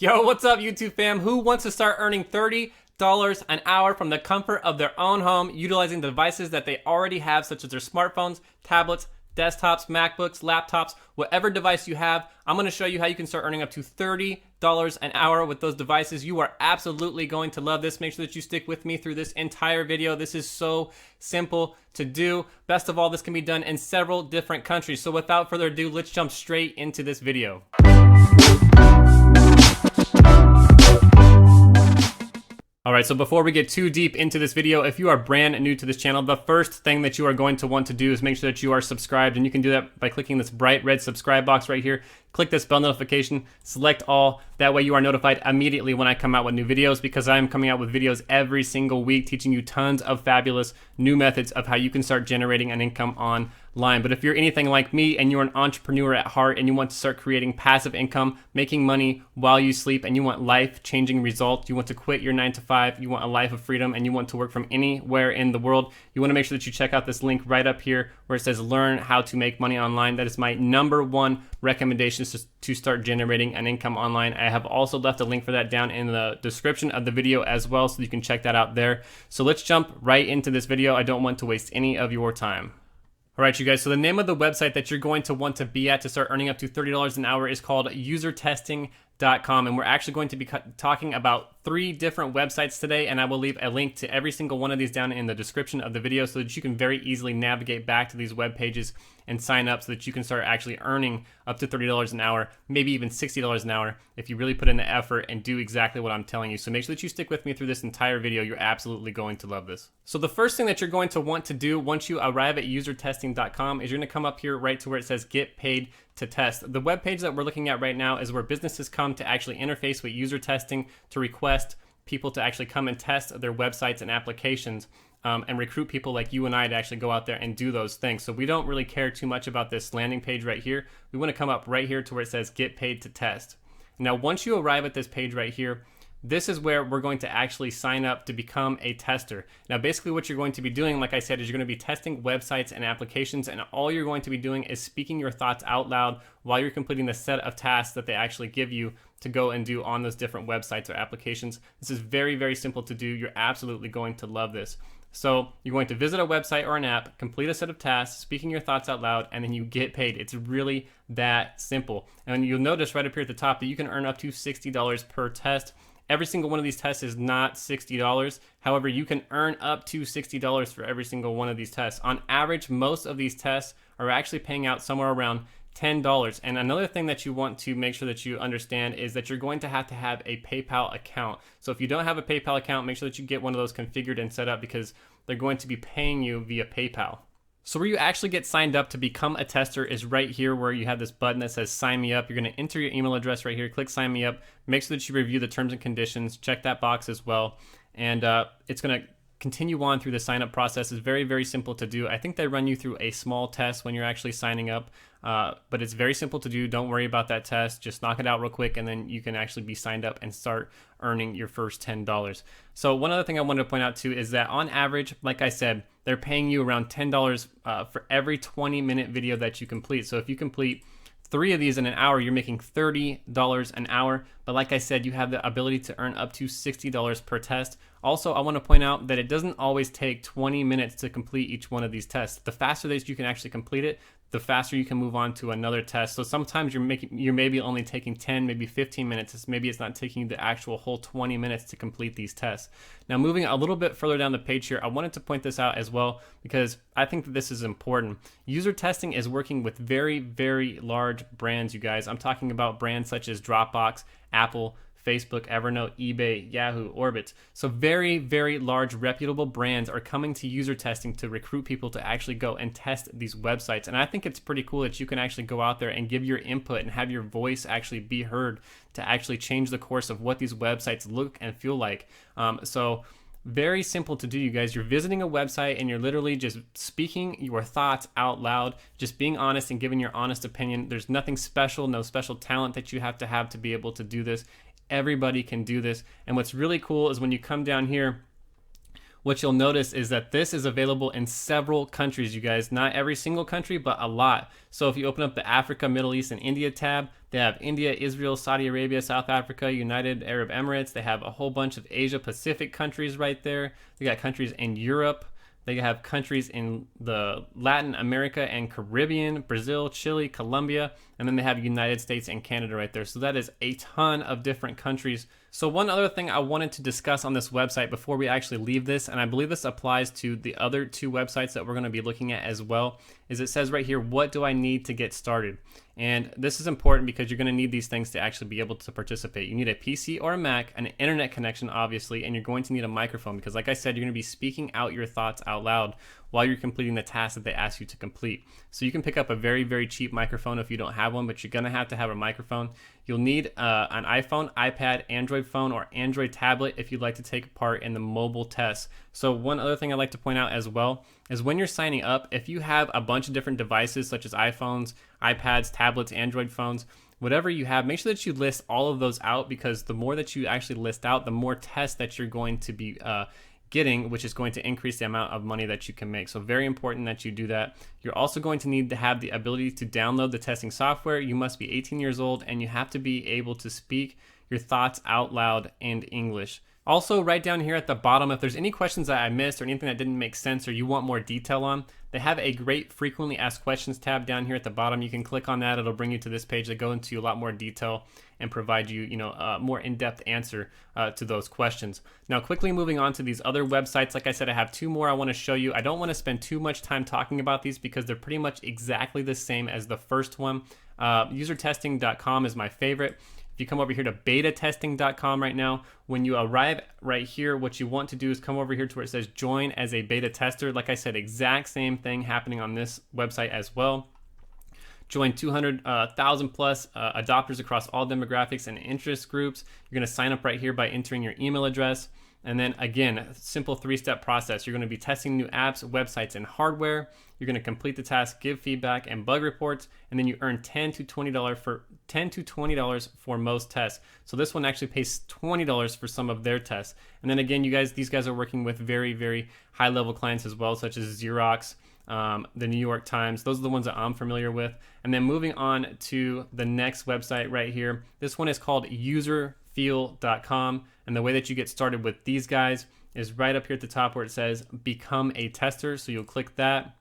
Yo, what's up, YouTube fam? Who wants to start earning $30 an hour from the comfort of their own home, utilizing the devices that they already have, such as their smartphones, tablets, desktops, MacBooks, laptops, whatever device you have? I'm going to show you how you can start earning up to $30 an hour with those devices. You are absolutely going to love this. Make sure that you stick with me through this entire video. This is so simple to do. Best of all, this can be done in several different countries. So without further ado, let's jump straight into this video. Alright, so before we get too deep into this video, if you are brand new to this channel, the first thing that you are going to want to do is make sure that you are subscribed, and you can do that by clicking this bright red subscribe box right here. Click this bell notification, select all. That way you are notified immediately when I come out with new videos, because I am coming out with videos every single week teaching you tons of fabulous new methods of how you can start generating an income online. But if you're anything like me and you're an entrepreneur at heart and you want to start creating passive income, making money while you sleep, and you want life-changing results, you want to quit your 9-to-5, you want a life of freedom, and you want to work from anywhere in the world, you want to make sure that you check out this link right up here where it says learn how to make money online. That is my #1 recommendation to start generating an income online. I have also left a link for that down in the description of the video as well, so you can check that out there. So let's jump right into this video. I don't want to waste any of your time. All right, you guys, so the name of the website that you're going to want to be at to start earning up to $30 an hour is called usertesting.com, and we're actually going to be talking about 3 different websites today, and I will leave a link to every single one of these down in the description of the video so that you can very easily navigate back to these web pages and sign up so that you can start actually earning up to $30 an hour, maybe even $60 an hour if you really put in the effort and do exactly what I'm telling you. So make sure that you stick with me through this entire video. You're absolutely going to love this. So the first thing that you're going to want to do once you arrive at usertesting.com is you're going to come up here right to where it says get paid to test. The web page that we're looking at right now is where businesses come to actually interface with user testing to request people to actually come and test their websites and applications, and recruit people like you and I to actually go out there and do those things. So we don't really care too much about this landing page right here. We want to come up right here to where it says get paid to test. Now, once you arrive at this page right here, this is where we're going to actually sign up to become a tester. Now, basically what you're going to be doing, like I said, is you're going to be testing websites and applications, and all you're going to be doing is speaking your thoughts out loud while you're completing the set of tasks that they actually give you to go and do on those different websites or applications. This is very, very simple to do. You're absolutely going to love this. So you're going to visit a website or an app, complete a set of tasks, speaking your thoughts out loud, and then you get paid. It's really that simple. And you'll notice right up here at the top that you can earn up to $60 per test. Every single one of these tests is not $60. However, you can earn up to $60 for every single one of these tests. On average, most of these tests are actually paying out somewhere around $10. And another thing that you want to make sure that you understand is that you're going to have a PayPal account. So if you don't have a PayPal account, make sure that you get one of those configured and set up, because they're going to be paying you via PayPal. So where you actually get signed up to become a tester is right here where you have this button that says sign me up. You're going to enter your email address right here, click sign me up, make sure that you review the terms and conditions, check that box as well, and it's going to continue on through the sign up process. It's very, very simple to do. I think they run you through a small test when you're actually signing up, but it's very simple to do. Don't worry about that test. Just knock it out real quick, and then you can actually be signed up and start earning your first $10. So one other thing I wanted to point out too is that on average, like I said, they're paying you around $10 for every 20-minute video that you complete. So if you complete 3 of these in an hour, you're making $30 an hour. But like I said, you have the ability to earn up to $60 per test. Also, I want to point out that it doesn't always take 20 minutes to complete each one of these tests. The faster that you can actually complete it, the faster you can move on to another test. So sometimes you're maybe only taking 10, maybe 15 minutes. Maybe it's not taking the actual whole 20 minutes to complete these tests. Now, moving a little bit further down the page here, I wanted to point this out as well because I think that this is important. User testing is working with very, very large brands, you guys. I'm talking about brands such as Dropbox, Apple, Facebook, Evernote, eBay, Yahoo, Orbit. So very, very large reputable brands are coming to user testing to recruit people to actually go and test these websites. And I think it's pretty cool that you can actually go out there and give your input and have your voice actually be heard to actually change the course of what these websites look and feel like. So very simple to do, you guys. You're visiting a website and you're literally just speaking your thoughts out loud, just being honest and giving your honest opinion. There's nothing special, no special talent that you have to be able to do this. Everybody can do this. And what's really cool is when you come down here, what you'll notice is that this is available in several countries, you guys. Not every single country, but a lot. So if you open up the Africa, Middle East, and India tab, They have India, Israel, Saudi Arabia, South Africa, United Arab Emirates. They have a whole bunch of Asia Pacific countries right there. They got countries in Europe. They have countries in the Latin America and Caribbean, Brazil, Chile, Colombia, and then they have United States and Canada right there. So that is a ton of different countries. So one other thing I wanted to discuss on this website before we actually leave this, and I believe this applies to the other two websites that we're going to be looking at as well, is it says right here, what do I need to get started? And this is important because you're going to need these things to actually be able to participate. You need a PC or a Mac, an internet connection, obviously, and you're going to need a microphone because, like I said, you're going to be speaking out your thoughts out loud while you're completing the task that they ask you to complete. So you can pick up a very, very cheap microphone if you don't have one, but you're going to have a microphone. You'll need an iPhone, iPad, Android phone, or Android tablet if you'd like to take part in the mobile tests. So one other thing I'd like to point out as well is when you're signing up, if you have a bunch of different devices such as iPhones, iPads, tablets, Android phones, whatever you have, make sure that you list all of those out, because the more that you actually list out, the more tests that you're going to be getting, which is going to increase the amount of money that you can make. So very important that you do that. You're also going to need to have the ability to download the testing software. You must be 18 years old and you have to be able to speak your thoughts out loud in English. Also, right down here at the bottom, if there's any questions that I missed or anything that didn't make sense or you want more detail on, they have a great frequently asked questions tab down here at the bottom. You can click on that. It'll bring you to this page that go into a lot more detail and provide you, a more in-depth answer to those questions. Now, quickly moving on to these other websites. Like I said, I have two more I want to show you. I don't want to spend too much time talking about these because they're pretty much exactly the same as the first one. Usertesting.com is my favorite. If you come over here to betatesting.com right now, when you arrive right here, what you want to do is come over here to where it says join as a beta tester. Like I said, exact same thing happening on this website as well. Join 200,000 plus adopters across all demographics and interest groups. You're going to sign up right here by entering your email address. And then again, a simple three-step process. You're going to be testing new apps, websites, and hardware. You're going to complete the task, give feedback and bug reports, and then you earn $10 to $20 for most tests. So this one actually pays $20 for some of their tests. And then again, these guys are working with very, very high-level clients as well, such as Xerox, the New York Times. Those are the ones that I'm familiar with. And then moving on to the next website right here. This one is called userfeel.com. And the way that you get started with these guys is right up here at the top where it says become a tester. So you'll click that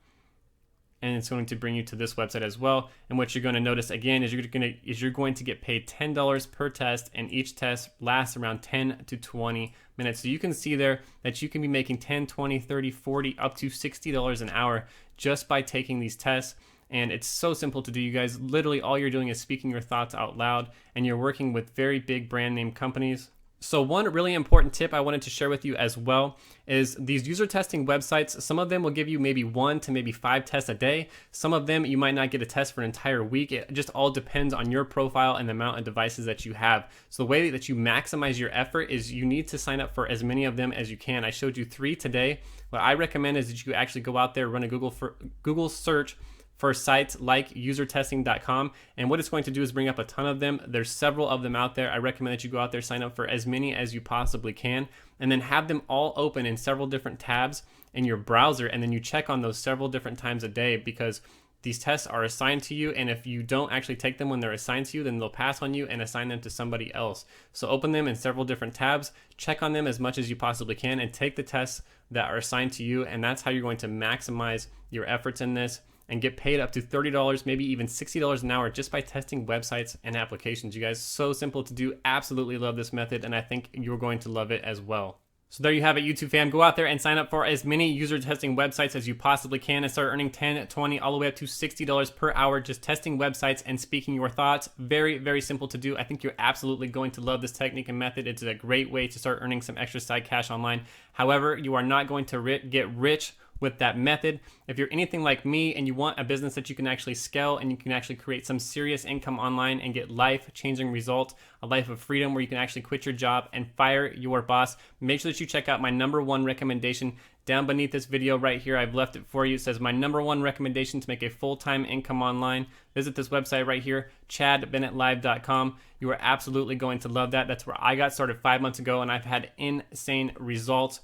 and it's going to bring you to this website as well. And what you're going to notice again is you're going to get paid $10 per test, and each test lasts around 10 to 20 minutes. So you can see there that you can be making 10, 20, 30, 40, up to $60 an hour just by taking these tests. And it's so simple to do, you guys. Literally all you're doing is speaking your thoughts out loud, and you're working with very big brand name companies. So one really important tip I wanted to share with you as well is these user testing websites. Some of them will give you maybe 1 to maybe 5 tests a day. Some of them you might not get a test for an entire week. It just all depends on your profile and the amount of devices that you have. So the way that you maximize your effort is you need to sign up for as many of them as you can. I showed you 3 today. What I recommend is that you actually go out there, run a Google search for sites like usertesting.com, and what it's going to do is bring up a ton of them. There's several of them out there. I recommend that you go out there, sign up for as many as you possibly can, and then have them all open in several different tabs in your browser, and then you check on those several different times a day, because these tests are assigned to you, and if you don't actually take them when they're assigned to you, then they'll pass on you and assign them to somebody else. So open them in several different tabs, check on them as much as you possibly can, and take the tests that are assigned to you, and that's how you're going to maximize your efforts in this and get paid up to $30, maybe even $60 an hour just by testing websites and applications. You guys, so simple to do. Absolutely love this method, and I think you're going to love it as well. So there you have it, YouTube fam. Go out there and sign up for as many user testing websites as you possibly can and start earning $10, $20, all the way up to $60 per hour just testing websites and speaking your thoughts. Very, very simple to do. I think you're absolutely going to love this technique and method. It's a great way to start earning some extra side cash online. However, you are not going to get rich with that method. If you're anything like me and you want a business that you can actually scale and you can actually create some serious income online and get life-changing results, a life of freedom where you can actually quit your job and fire your boss, make sure that you check out my #1 recommendation down beneath this video right here. I've left it for you. It says my #1 recommendation to make a full-time income online. Visit this website right here, chadbennettlive.com. You are absolutely going to love that. That's where I got started 5 months ago, and I've had insane results.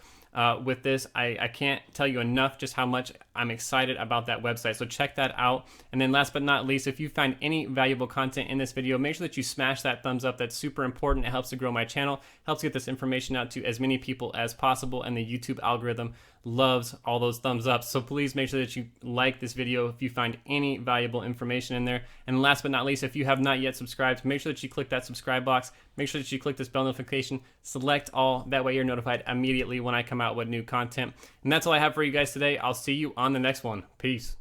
with this. I can't tell you enough just how much I'm excited about that website. So check that out. And then last but not least, if you find any valuable content in this video, make sure that you smash that thumbs up. That's super important. It helps to grow my channel, helps get this information out to as many people as possible, and the YouTube algorithm loves all those thumbs up. So please make sure that you like this video if you find any valuable information in there. And last but not least, if you have not yet subscribed, make sure that you click that subscribe box. Make sure that you click this bell notification, select all. That way you're notified immediately when I come out with new content. And that's all I have for you guys today. I'll see you on the next one. Peace.